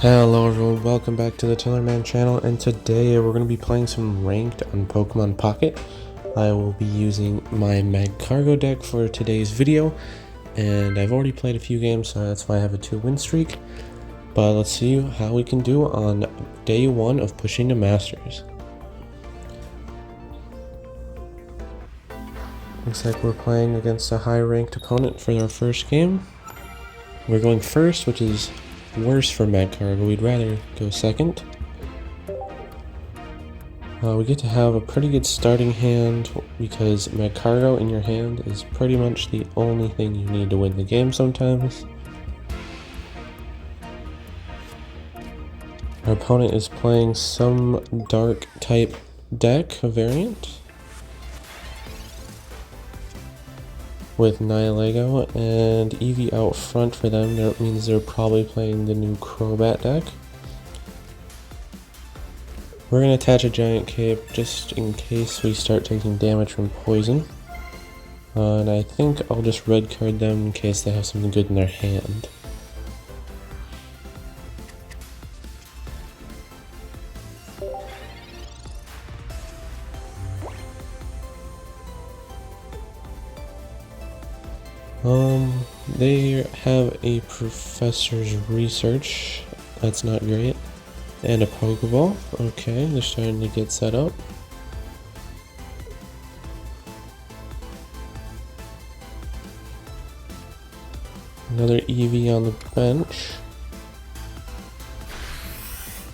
Hello everyone, welcome back to the Tillerman channel, and today we're going to be playing some ranked on Pokemon Pocket. I will be using my Magcargo deck for today's video, and I've already played a few games, so that's why I have a 2-win streak. But let's see how we can do on day 1 of pushing to Masters. Looks like we're playing against a high-ranked opponent for our first game. We're going first, which is worse for Magcargo. We'd rather go second. We get to have a pretty good starting hand because Magcargo in your hand is pretty much the only thing you need to win the game sometimes. Our opponent is playing some dark type deck variant with Nihilego and Eevee out front for them. That means they're probably playing the new Crobat deck. We're going to attach a Giant Cape just in case we start taking damage from poison. And I think I'll just red card them in case they have something good in their hand. They have a Professor's Research, that's not great, and a Pokeball. Okay, they're starting to get set up. Another Eevee on the bench.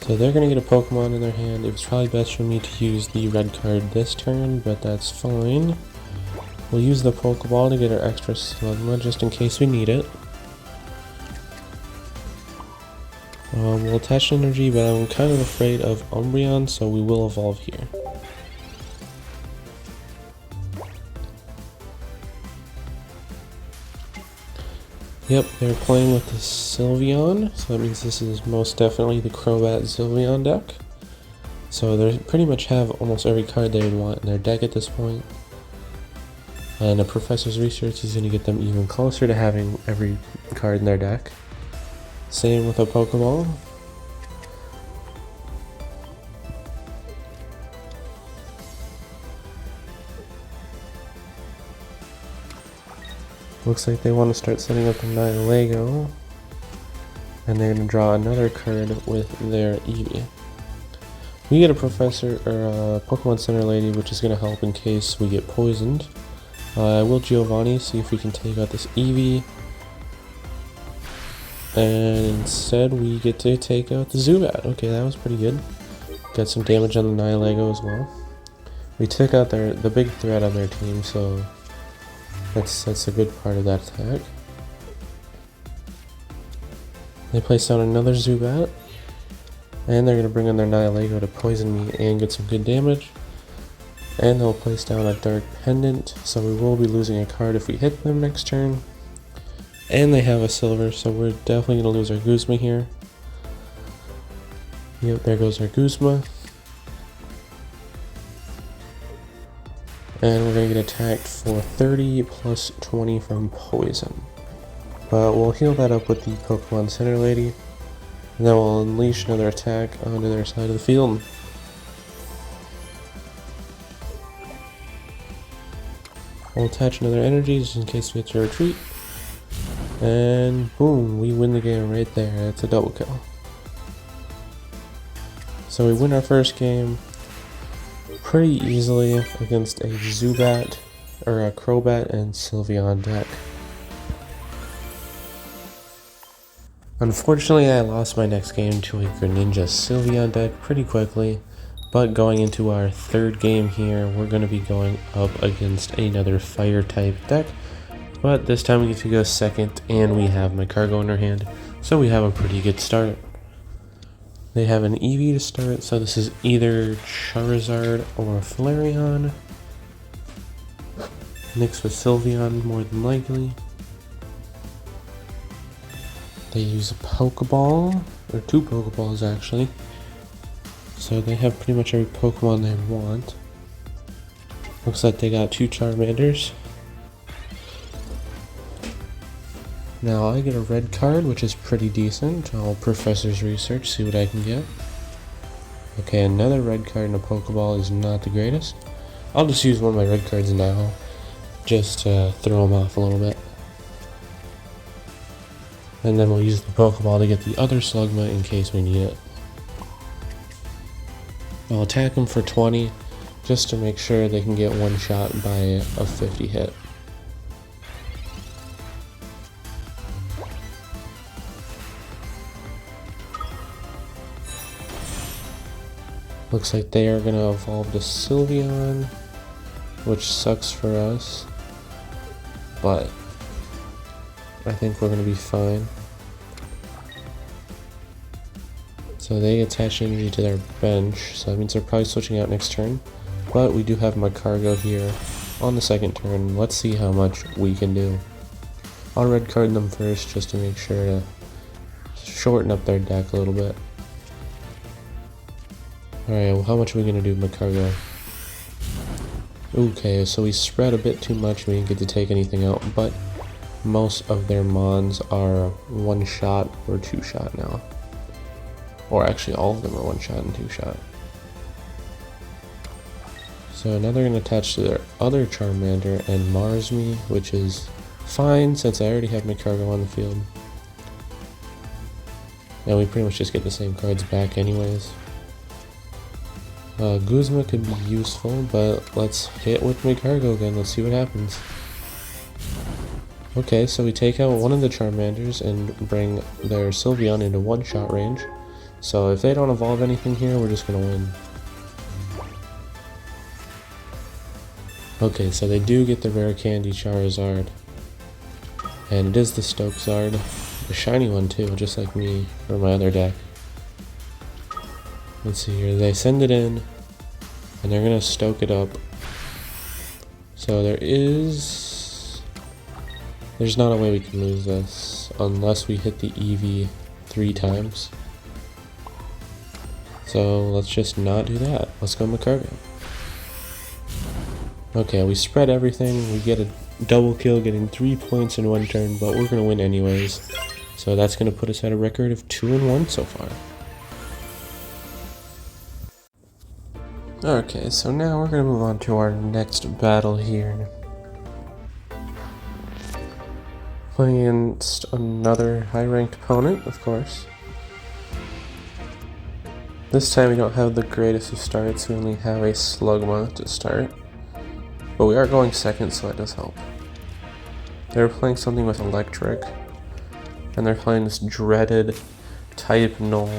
So they're going to get a Pokemon in their hand. It was probably best for me to use the red card this turn, but that's fine. We'll use the Pokeball to get our extra Slugma just in case we need it. We'll attach energy, but I'm kind of afraid of Umbreon, so we will evolve here. Yep, they're playing with the Sylveon, so that means this is most definitely the Crobat Sylveon deck. So they pretty much have almost every card they would want in their deck at this point. And a Professor's Research is going to get them even closer to having every card in their deck. Same with a Pokeball. Looks like they want to start setting up a Nihilego. And they're going to draw another card with their Eevee. We get a Professor or a Pokemon Center Lady, which is going to help in case we get poisoned. I will Giovanni, see if we can take out this Eevee. And instead we get to take out the Zubat. Okay, that was pretty good. Got some damage on the Nihilego as well. We took out the big threat on their team, so that's a good part of that attack. They place down another Zubat. And they're going to bring in their Nihilego to poison me and get some good damage. And they'll place down a Dark Pendant, so we will be losing a card if we hit them next turn. And they have a Silver, so we're definitely going to lose our Guzma here. Yep, there goes our Guzma. And we're going to get attacked for 30 plus 20 from Poison. But we'll heal that up with the Pokemon Center Lady. And then we'll unleash another attack onto their side of the field. We'll attach another energy just in case we get to retreat. And boom, we win the game right there. That's a double kill. So we win our first game pretty easily against a Zubat, or a Crobat and Sylveon deck. Unfortunately, I lost my next game to a Greninja Sylveon deck pretty quickly. But going into our third game here, we're going to be going up against another fire type deck. But this time we get to go second, and we have Magcargo in our hand, so we have a pretty good start. They have an Eevee to start, so this is either Charizard or Flareon. Mixed with Sylveon more than likely. They use a Pokeball, or 2 Pokeballs actually. So they have pretty much every Pokemon they want. Looks like they got 2 Charmanders. Now I get a red card, which is pretty decent. I'll Professor's Research, see what I can get. Okay, another red card in a Pokeball is not the greatest. I'll just use one of my red cards now, just to throw them off a little bit. And then we'll use the Pokeball to get the other Slugma in case we need it. I'll attack them for 20, just to make sure they can get one shot by a 50 hit. Looks like they are going to evolve to Sylveon, which sucks for us, but I think we're going to be fine. So they attach energy to their bench, so that means they're probably switching out next turn. But we do have Magcargo here on the second turn. Let's see how much we can do. I'll red card them first just to make sure to shorten up their deck a little bit. Alright, well, how much are we going to do with Magcargo? Okay, so we spread a bit too much, we didn't get to take anything out, but most of their mons are one shot or two shot now. Or actually all of them are one shot and two shot. So now they're going to attach to their other Charmander and Mars me, which is fine since I already have Magcargo on the field. And we pretty much just get the same cards back anyways. Guzma could be useful, but let's hit with Magcargo again, let's see what happens. Okay, so we take out one of the Charmanders and bring their Sylveon into one-shot range. So if they don't evolve anything here, we're just gonna win. Okay, so they do get the rare candy Charizard. And it is the Stokezard, the shiny one too, just like me for my other deck. Let's see here, they send it in, and they're gonna stoke it up. So there's not a way we can lose this, unless we hit the EV 3 times. So let's just not do that, let's go Magcargo. Okay, we spread everything, we get a double kill, getting 3 points in one turn, but we're gonna win anyways. So that's gonna put us at a record of 2-1 so far. Okay, so now we're going to move on to our next battle here. Playing against another high-ranked opponent, of course. This time we don't have the greatest of starts, we only have a Slugma to start. But we are going second, so that does help. They're playing something with Electric, and they're playing this dreaded Type Null,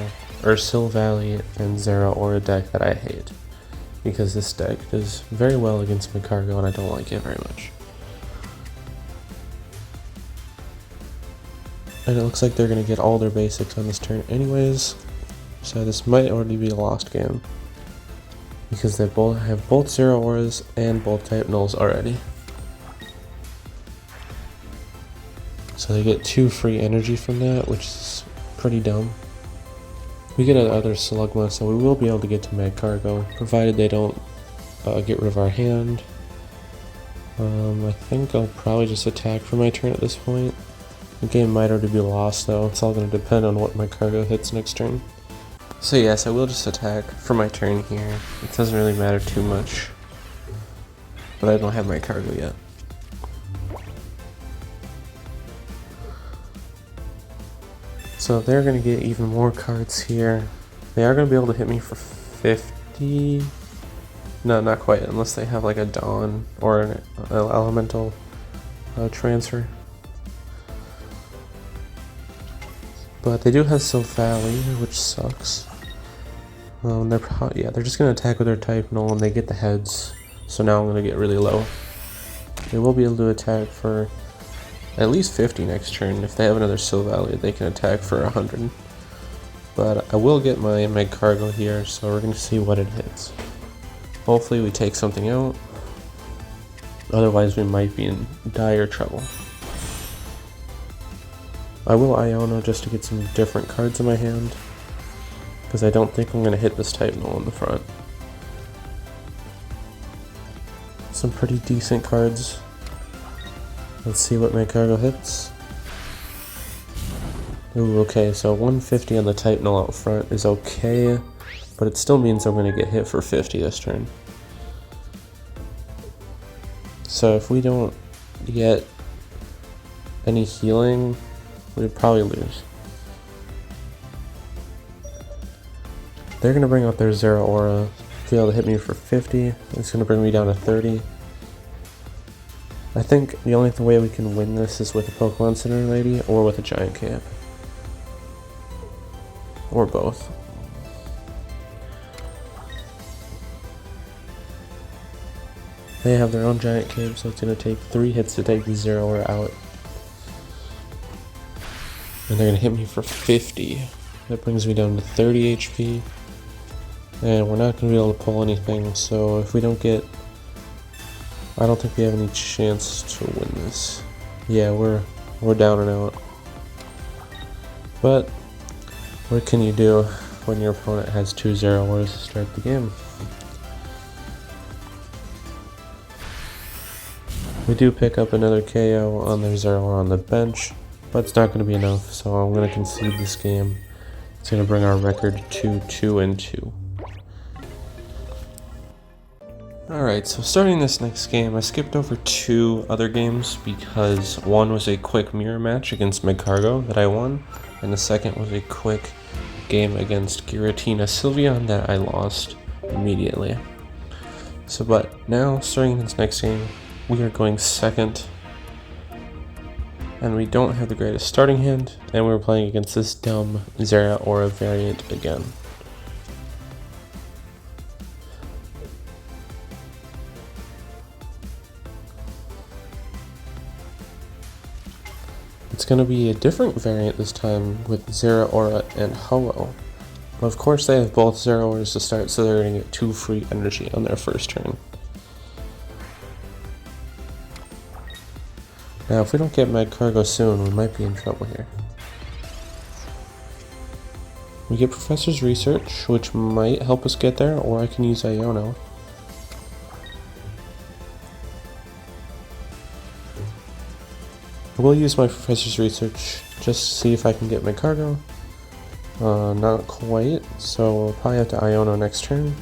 Ursil Valley, and Zeraora deck that I hate. Because this deck does very well against Magcargo and I don't like it very much. And it looks like they're going to get all their basics on this turn anyways, so this might already be a lost game. Because they both have both Zeraoras and both Type Nulls already. So they get 2 free energy from that, which is pretty dumb. We get another Slugma, so we will be able to get to Magcargo, provided they don't get rid of our hand. I think I'll probably just attack for my turn at this point. The game might already be lost though, it's all going to depend on what Magcargo hits next turn. So yes, I will just attack for my turn here. It doesn't really matter too much, but I don't have Magcargo yet. So they're going to get even more cards here. They are going to be able to hit me for 50. No, not quite, unless they have like a Dawn or an Elemental transfer. But they do have Silvally, which sucks. They're just going to attack with their Type Null and they get the heads. So now I'm going to get really low. They will be able to attack for at least 50 next turn. If they have another Silvally, they can attack for 100. But I will get my Magcargo here, so we're going to see what it hits. Hopefully we take something out. Otherwise we might be in dire trouble. I will Iono just to get some different cards in my hand, because I don't think I'm going to hit this Type Null in the front. Some pretty decent cards. Let's see what Magcargo hits. Ooh, okay, so 150 on the type null out front is okay, but it still means I'm going to get hit for 50 this turn. So if we don't get any healing, we'd probably lose. They're going to bring out their Zero Aura, be able to hit me for 50, it's going to bring me down to 30. I think the only way we can win this is with a Pokemon Center Lady or with a Giant Cape. Or both. They have their own Giant Cape, so it's going to take 3 hits to take the Zero Aura out. And they're going to hit me for 50. That brings me down to 30 HP. And we're not going to be able to pull anything, so if we don't get... I don't think we have any chance to win this. Yeah, we're down and out. But what can you do when your opponent has 2 Zero Auras to start the game? We do pick up another KO on their Zero Aura on the bench, but it's not going to be enough, so I'm going to concede this game. It's going to bring our record to 2-2. Alright, so starting this next game, I skipped over 2 other games because one was a quick mirror match against Magcargo that I won, and the second was a quick game against Giratina Sylveon that I lost immediately. So, but now, starting this next game, we are going second, and we don't have the greatest starting hand, and we're playing against this dumb Zera Aura variant again. It's going to be a different variant this time with Zera Aura and Ho-Oh. But of course they have both Zera Auras to start, so they're going to get 2 free energy on their first turn. Now if we don't get Magcargo soon, we might be in trouble here. We get Professor's Research, which might help us get there, or I can use Iono. I will use my Professor's Research just to see if I can get Magcargo. Not quite, so I'll probably have to Iono next turn.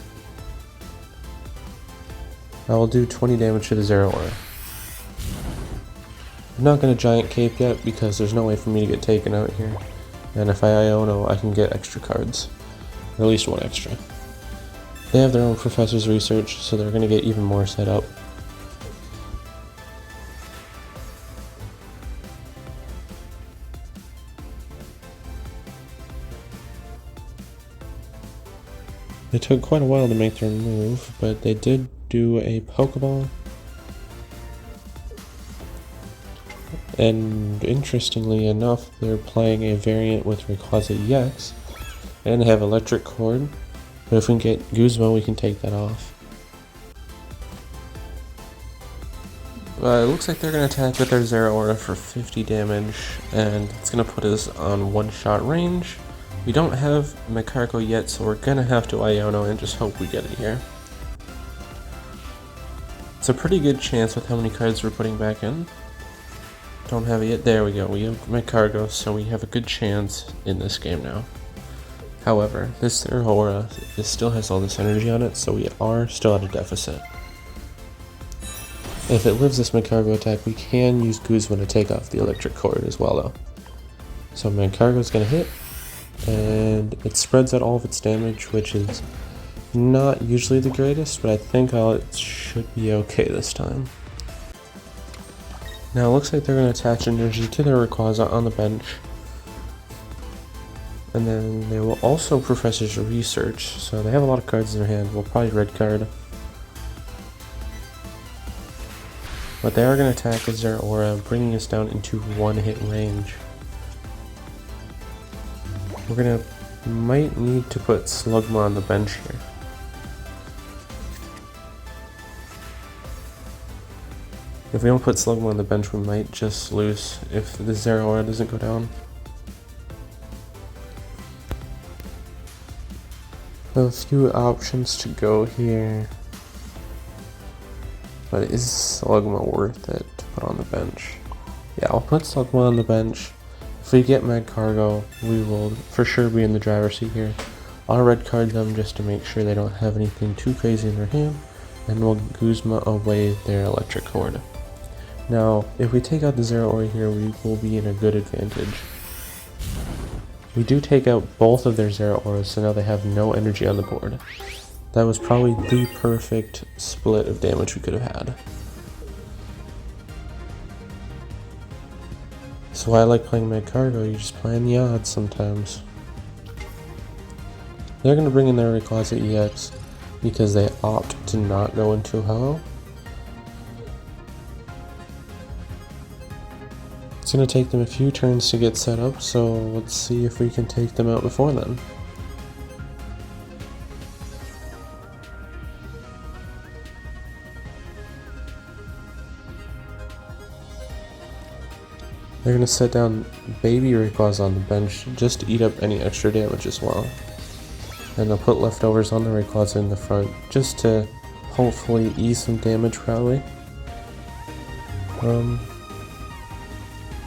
I will do 20 damage to the Zero Aura. I'm not going to Giant Cape yet because there's no way for me to get taken out here. And if I Iono, I can get extra cards. Or at least 1 extra. They have their own Professor's Research, so they're going to get even more set up. It took quite a while to make their move, but they did do a Pokeball. And interestingly enough, they're playing a variant with Rayquaza EX, and they have Electric Cord. But if we can get Guzma, we can take that off. It looks like they're going to attack with their Zero Aura for 50 damage, and it's going to put us on 1-shot range. We don't have Magcargo yet, so we're going to have to Iono and just hope we get it here. It's a pretty good chance with how many cards we're putting back in. Don't have it yet. There we go. We have Magcargo, so we have a good chance in this game now. However, this Zero Aura still has all this energy on it, so we are still at a deficit. If it lives this Magcargo attack, we can use Guzma to take off the Electric Cord as well, though. So Magcargo's going to hit, and it spreads out all of its damage, which is not usually the greatest, but I think it should be okay this time. Now it looks like they're going to attach energy to their Rayquaza on the bench. And then they will also Professor's Research, so they have a lot of cards in their hand. We'll probably red card. But they are going to attack with Zera Aura, bringing us down into 1-hit range. We're might need to put Slugma on the bench here. If we don't put Slugma on the bench, we might just lose if the Zera Aura doesn't go down. A few options to go here, but is Slugma worth it to put on the bench? Yeah, I'll put Slugma on the bench. If If we get Mag Cargo, we will for sure be in the driver's seat here. I'll red card them just to make sure they don't have anything too crazy in their hand, and we'll Guzma away their electric horde. Now, if we take out the Zero Aura here, we will be in a good advantage. We do take out both of their Zero Auras, so now they have no energy on the board. That was probably the perfect split of damage we could have had. So I like playing Mag Cargo, you just play in the odds sometimes. They're going to bring in their Rayquaza EX because they opt to not go into Ho-Oh. It's going to take them a few turns to get set up, so let's see if we can take them out before then. They're going to set down baby Rayquaza on the bench just to eat up any extra damage as well. And they'll put leftovers on the Rayquaza in the front just to hopefully ease some damage probably.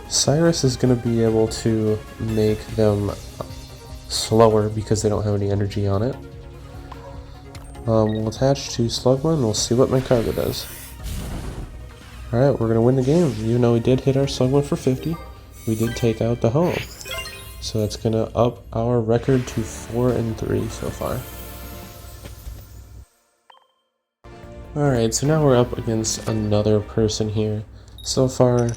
Cyrus is going to be able to make them slower because they don't have any energy on it. We'll attach to Slugma and we'll see what my Cargo does. Alright, we're going to win the game. Even though we did hit our Slugma for 50, we did take out the Ho-Oh. So that's going to up our record to 4-3 so far. Alright, so now we're up against another person here. So far,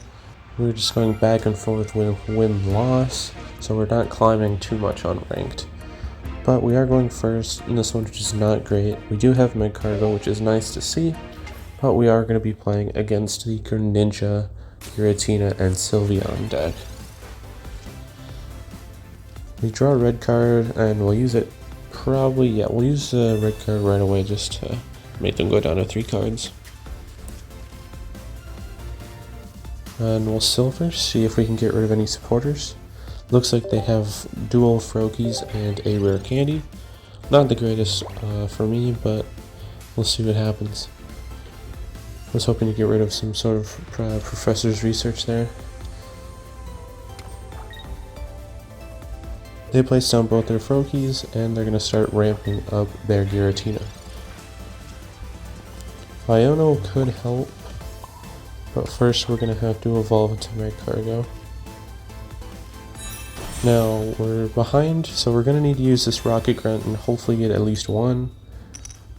we're just going back and forth with win-loss, so we're not climbing too much on ranked. But we are going first in this one, which is not great. We do have Mag Cargo, which is nice to see, but we are going to be playing against the Greninja, Giratina, and Sylveon deck. We draw a red card, and we'll use it probably, we'll use the red card right away just to make them go down to 3 cards. And we'll silver, see if we can get rid of any supporters. Looks like they have dual Froakies and a rare candy. Not the greatest for me, but we'll see what happens. I was hoping to get rid of some sort of professor's research there. They placed down both their Froakies, and they're going to start ramping up their Giratina. Iono could help, but first we're going to have to evolve into Mag Cargo. Now, we're behind, so we're going to need to use this Rocket Grunt and hopefully get at least 1.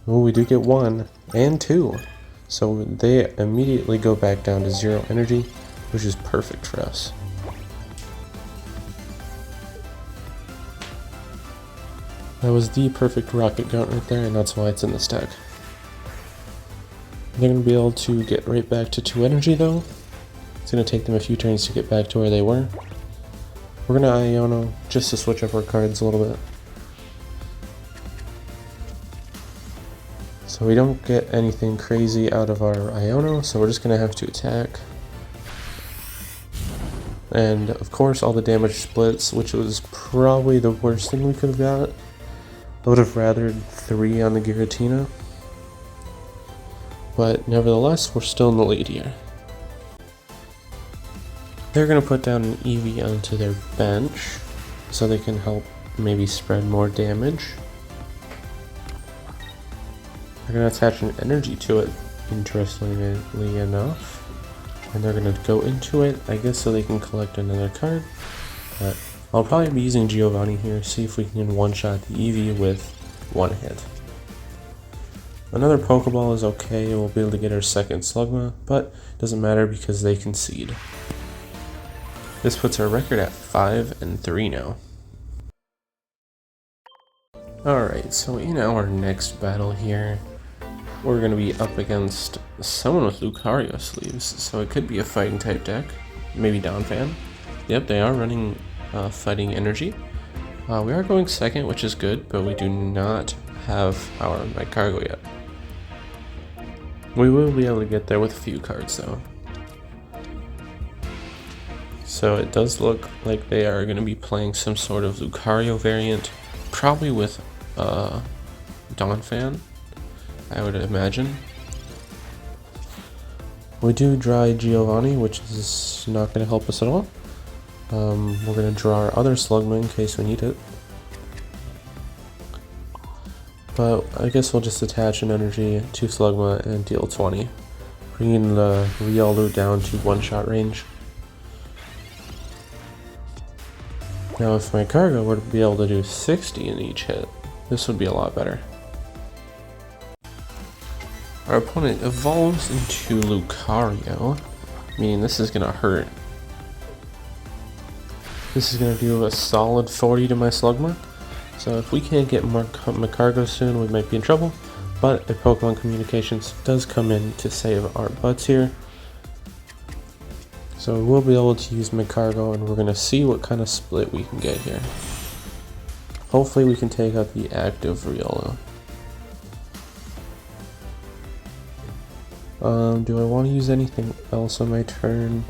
Oh, we do get 1 and 2. So they immediately go back down to 0 energy, which is perfect for us. That was the perfect Rocket Grunt right there, and that's why it's in this deck. They're going to be able to get right back to 2 energy though. It's going to take them a few turns to get back to where they were. We're going to Iono just to switch up our cards a little bit. So we don't get anything crazy out of our Iono, so we're just going to have to attack. And of course all the damage splits, which was probably the worst thing we could have got. I would have rathered 3 on the Giratina. But nevertheless, we're still in the lead here. They're going to put down an Eevee onto their bench, so they can help maybe spread more damage. They're going to attach an energy to it, interestingly enough. And they're going to go into it, I guess so they can collect another card. But I'll probably be using Giovanni here, see if we can one-shot the Eevee with 1 hit. Another Pokeball is okay, we'll be able to get our second Slugma, but it doesn't matter because they concede. This puts our record at 5-3 now. Alright, so in our next battle here, we're going to be up against someone with Lucario sleeves, so it could be a fighting type deck. Maybe Donphan. Yep, they are running fighting energy. We are going second, which is good, but we do not have our Mag Cargo yet. We will be able to get there with a few cards though. So it does look like they are going to be playing some sort of Lucario variant, probably with Donphan, I would imagine. We do draw Giovanni, which is not going to help us at all. We're going to draw our other Slugma in case we need it. But I guess we'll just attach an energy to Slugma and deal 20, bringing the Riolu down to one-shot range. Now if my Cargo were to be able to do 60 in each hit, this would be a lot better. Our opponent evolves into Lucario, meaning this is going to hurt. This is going to do a solid 40 to my Slugma, so if we can't get Macargo soon, we might be in trouble, but a Pokemon Communications does come in to save our butts here. So we'll be able to use Macargo, and we're going to see what kind of split we can get here. Hopefully we can take out the active Riolu. Do I want to use anything else on my turn?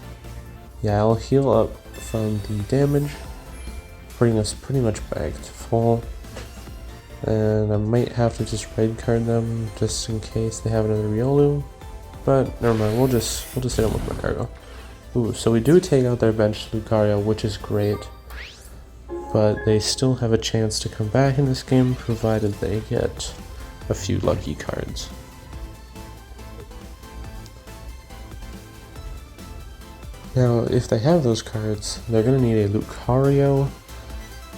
Yeah, I'll heal up from the damage, putting us pretty much back to full. And I might have to just red card them just in case they have another Riolu. But never mind, we'll just hit them with Macargo. Ooh, so we do take out their bench Lucario, which is great. But they still have a chance to come back in this game, provided they get a few lucky cards. Now, if they have those cards, they're going to need a Lucario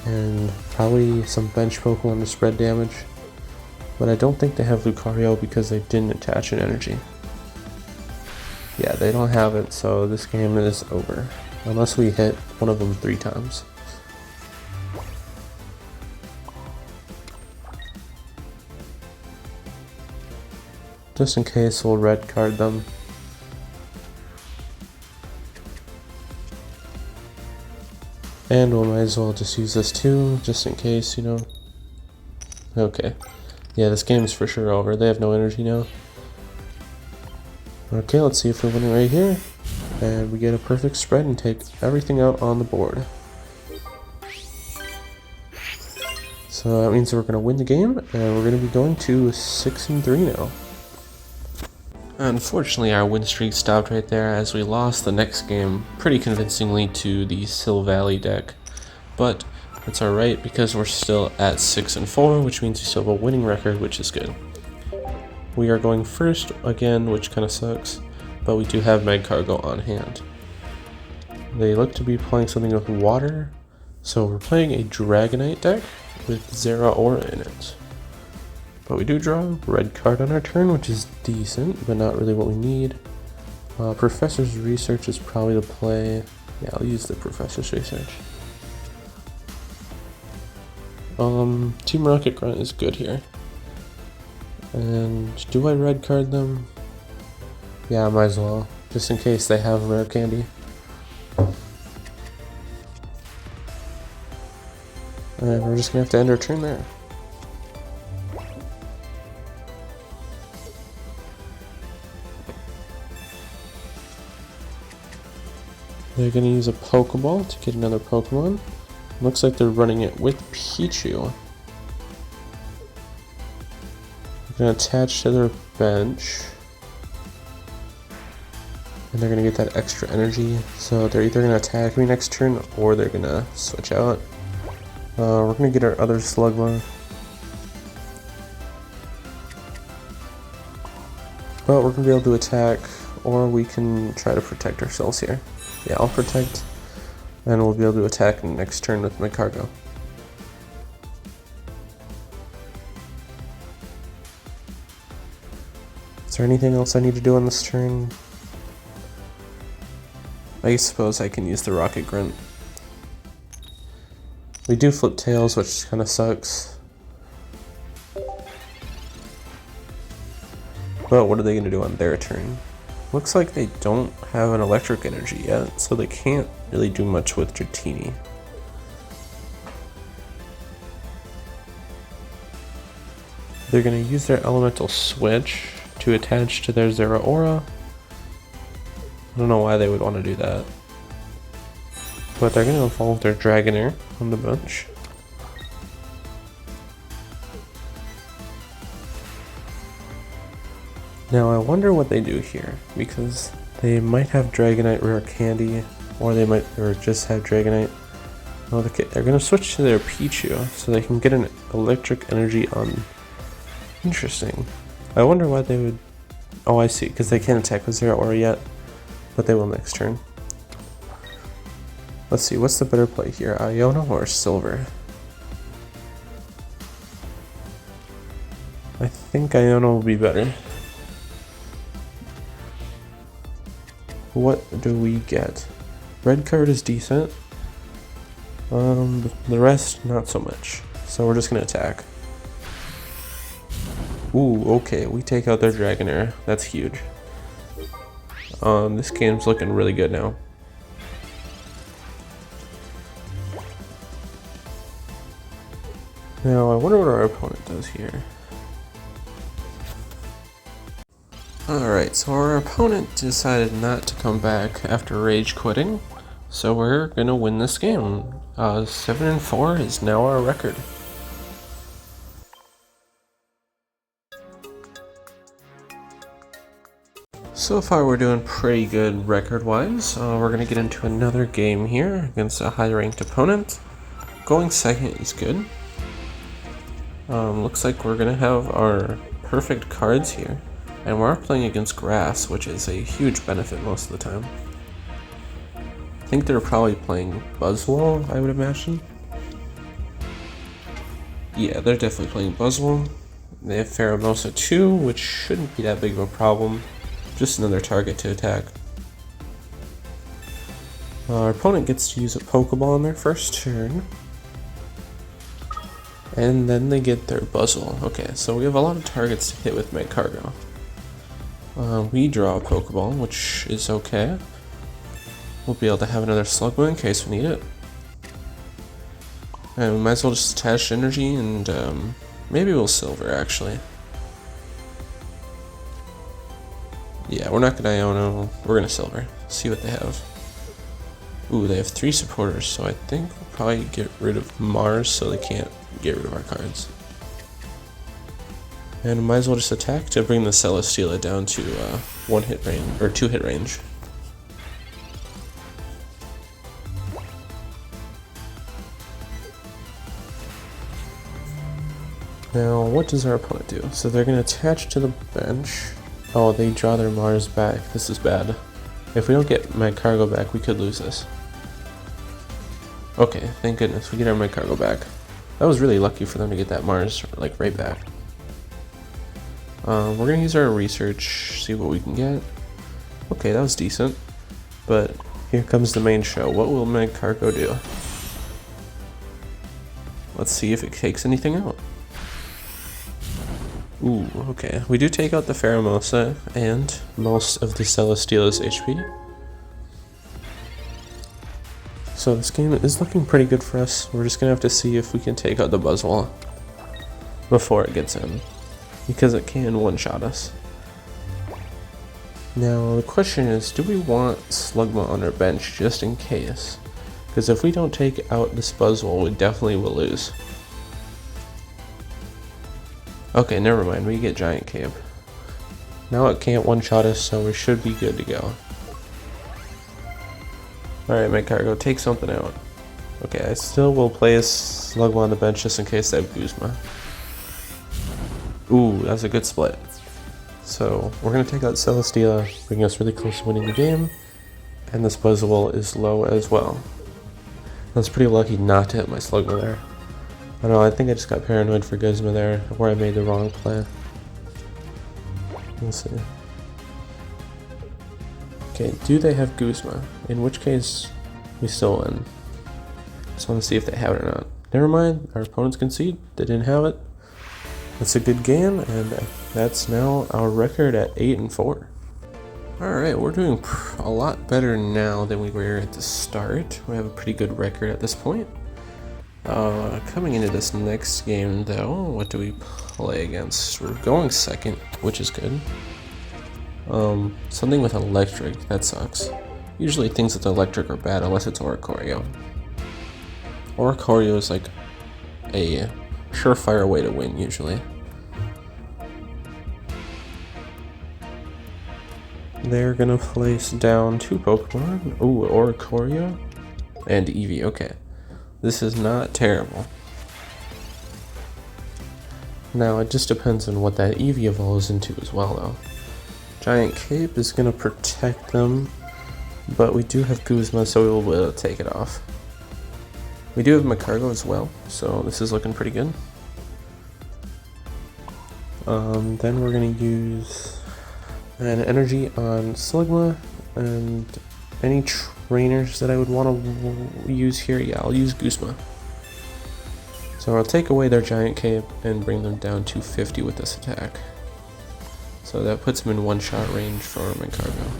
and probably some bench Pokemon to spread damage. But I don't think they have Lucario because they didn't attach an energy. Yeah, they don't have it, so this game is over. Unless we hit one of them 3 times. Just in case, we'll red card them. And we might as well just use this too, just in case, you know. Okay. Yeah, this game is for sure over. They have no energy now. Okay, let's see if we win it right here. And we get a perfect spread and take everything out on the board. So that means we're going to win the game, and we're going to be going to 6-3 now. Unfortunately, our win streak stopped right there as we lost the next game pretty convincingly to the Silvally deck. But it's alright because we're still at 6-4, which means we still have a winning record, which is good. We are going first again, which kind of sucks, but we do have Magcargo on hand. They look to be playing something with water, so we're playing a Dragonite deck with Zeraora in it. But we do draw a red card on our turn, which is decent, but not really what we need. Professor's Research is probably the play. Yeah, I'll use the Professor's Research. Team Rocket Grunt is good here. And do I red card them? Yeah, I might as well, just in case they have rare candy. And we're just gonna have to end our turn there. They're going to use a Pokeball to get another Pokemon. Looks like they're running it with Pichu. They're going to attach to their bench. And they're going to get that extra energy. So they're either going to attack me next turn or they're going to switch out. We're going to get our other Slugma. But we're going to be able to attack, or we can try to protect ourselves here. Yeah, I'll protect, and we'll be able to attack next turn with my Cargo. Is there anything else I need to do on this turn? I suppose I can use the Rocket Grunt. We do flip tails, which kind of sucks. But what are they going to do on their turn? Looks like they don't have an electric energy yet, so they can't really do much with Dratini. They're going to use their elemental switch to attach to their Zeraora. I don't know why they would want to do that. But they're going to evolve their Dragonair on the bench. Now I wonder what they do here, because they might have Dragonite Rare Candy, or they might, or just have Dragonite. Oh, they're gonna switch to their Pichu, so they can get an electric energy on. Interesting. I wonder why they would. Oh, I see, because they can't attack with Zero Aura yet, but they will next turn. Let's see, what's the better play here, Iono or Silver? I think Iono will be better. What do we get? Red card is decent. The rest, not so much. So we're just gonna attack. Ooh, okay, we take out their Dragonair. That's huge. This game's looking really good now. Now, I wonder what our opponent does here. Alright, so our opponent decided not to come back after rage quitting, so we're gonna win this game. 7-4 is now our record. So far we're doing pretty good record-wise. We're gonna get into another game here against a high-ranked opponent. Going second is good. Looks like we're gonna have our perfect cards here. And we're playing against grass, which is a huge benefit most of the time. I think they're probably playing Buzzwole, I would imagine. Yeah, they're definitely playing Buzzwole. They have Pheromosa 2, which shouldn't be that big of a problem. Just another target to attack. Our opponent gets to use a Pokeball on their first turn. And then they get their Buzzwole. Okay, so we have a lot of targets to hit with Magcargo. We draw a Pokeball, which is okay. We'll be able to have another Slugma in case we need it. And we might as well just attach energy and maybe we'll Silver actually. Yeah, we're not gonna Iono, we're gonna Silver. See what they have. Ooh, they have 3 supporters, so I think we'll probably get rid of Mars so they can't get rid of our cards. And might as well just attack to bring the Celesteela down to 1 hit range, or 2 hit range. Now, what does our opponent do? So they're going to attach to the bench. Oh, they draw their Mars back. This is bad. If we don't get Magcargo back, we could lose this. Okay, thank goodness, we get our Magcargo back. That was really lucky for them to get that Mars, like, right back. We're going to use our research, see what we can get. Okay, that was decent. But here comes the main show. What will Magcargo do? Let's see if it takes anything out. Ooh, okay. We do take out the Pheromosa and most of the Celesteela's HP. So this game is looking pretty good for us. We're just gonna have to see if we can take out the Buzzwole before it gets in, because it can one-shot us. Now the question is, do we want Slugma on our bench just in case? Because if we don't take out this Buzzwole, we definitely will lose. Okay, never mind, we get Giant Cape. Now it can't one-shot us, so we should be good to go. Alright, Magcargo, take something out. Okay, I still will play a Slugma on the bench just in case they have Guzma. Ooh, that's a good split. So, we're going to take out Celesteela, bringing us really close to winning the game. And this Buzzwole is low as well. I was pretty lucky not to hit my Slugma there. I don't know, I think I just got paranoid for Guzma there, where I made the wrong play. Let's see. Okay, do they have Guzma? In which case, we still win. Just want to see if they have it or not. Never mind, our opponents concede. They didn't have it. That's a good game, and that's now our record at 8-4. Alright, we're doing a lot better now than we were at the start. We have a pretty good record at this point. Coming into this next game, though, what do we play against? We're going second, which is good. Something with electric, that sucks. Usually things with electric are bad unless it's Oricorio. Oricorio is like a surefire way to win, usually. They're gonna place down 2 Pokemon. Ooh, Oricorio and Eevee. Okay, this is not terrible. Now it just depends on what that Eevee evolves into as well though. Giant Cape is gonna protect them, but we do have Guzma, so we will be able to take it off. We do have Magcargo as well, so this is looking pretty good. Then we're gonna use an energy on Slugma, and any trainers that I would want to use here, yeah, I'll use Guzma. So I'll take away their Giant Cape and bring them down to 50 with this attack. So that puts them in one-shot range for Magcargo.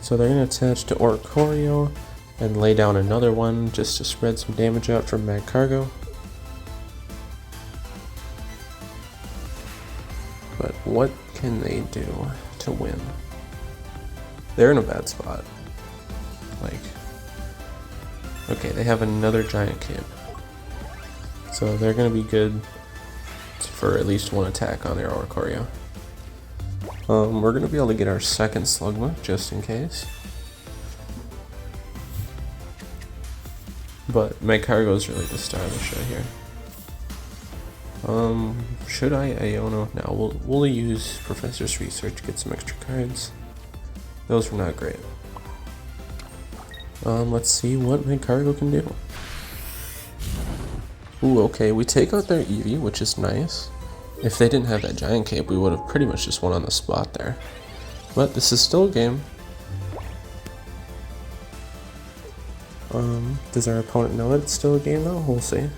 So they're going to attach to Oricorio and lay down another one just to spread some damage out from Magcargo. But what can they do to win? They're in a bad spot. Like, okay, they have another Giant Cape. So they're going to be good for at least one attack on their Oricorio. We're going to be able to get our second Slugma, just in case. But Magcargo is really the star of the show here. Should I Iono? No, we'll use Professor's Research, get some extra cards. Those were not great. Let's see what Magcargo can do. Ooh, okay, we take out their Eevee, which is nice. If they didn't have that Giant Cape, we would have pretty much just won on the spot there. But this is still a game. Does our opponent know that it's still a game though? We'll see.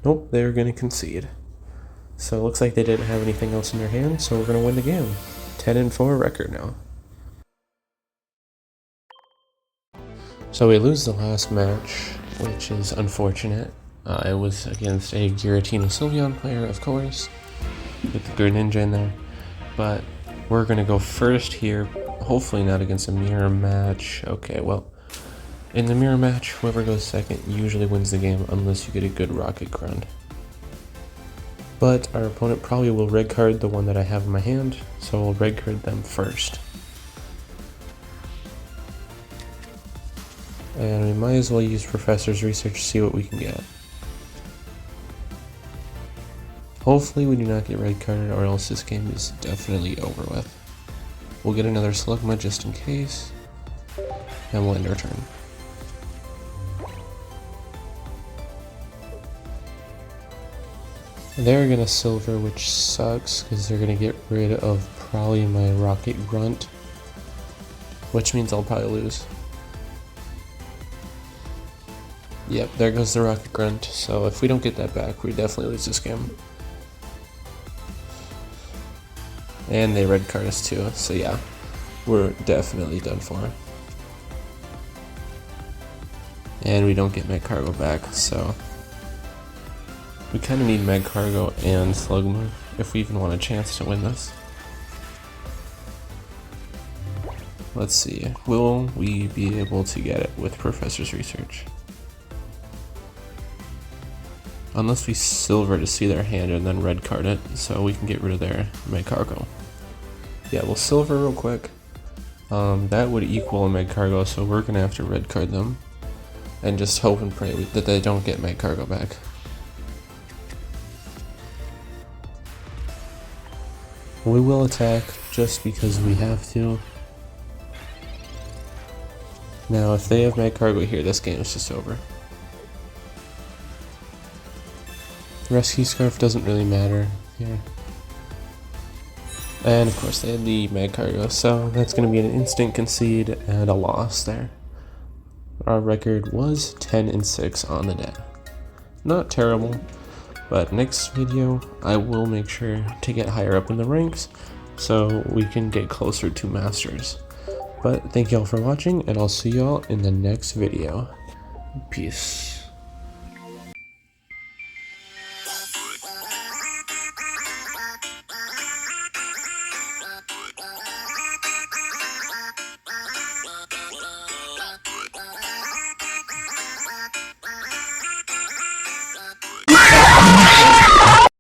Nope, they're going to concede. So it looks like they didn't have anything else in their hand, so we're going to win the game. 10-4 record now. So we lose the last match, which is unfortunate. It was against a Giratina Sylveon player, of course, with the Greninja in there. But we're going to go first here, hopefully not against a mirror match. Okay, well, in the mirror match, whoever goes second usually wins the game unless you get a good Rocket Grunt. But our opponent probably will red card the one that I have in my hand, so we'll red card them first. And we might as well use Professor's Research to see what we can get. Hopefully we do not get red carded, or else this game is definitely over with. We'll get another Slugma just in case, and we'll end our turn. They're gonna silver, which sucks, because they're gonna get rid of probably my Rocket Grunt, which means I'll probably lose. Yep, there goes the Rocket Grunt, so if we don't get that back, we definitely lose this game. And they red card us too, so yeah, we're definitely done for. And we don't get Magcargo back, so we kind of need Magcargo and Slugma if we even want a chance to win this. Let's see, will we be able to get it with Professor's Research? Unless we silver to see their hand and then red card it, so we can get rid of their Magcargo. Yeah, we'll silver real quick. That would equal a Magcargo, so we're gonna have to red card them. And just hope and pray that they don't get Magcargo back. We will attack just because we have to. Now, if they have Magcargo here, this game is just over. Rescue Scarf doesn't really matter here. And of course they had the Magcargo, so that's going to be an instant concede and a loss there. Our record was 10-6 on the day. Not terrible, but next video I will make sure to get higher up in the ranks so we can get closer to Masters. But thank y'all for watching, and I'll see y'all in the next video. Peace.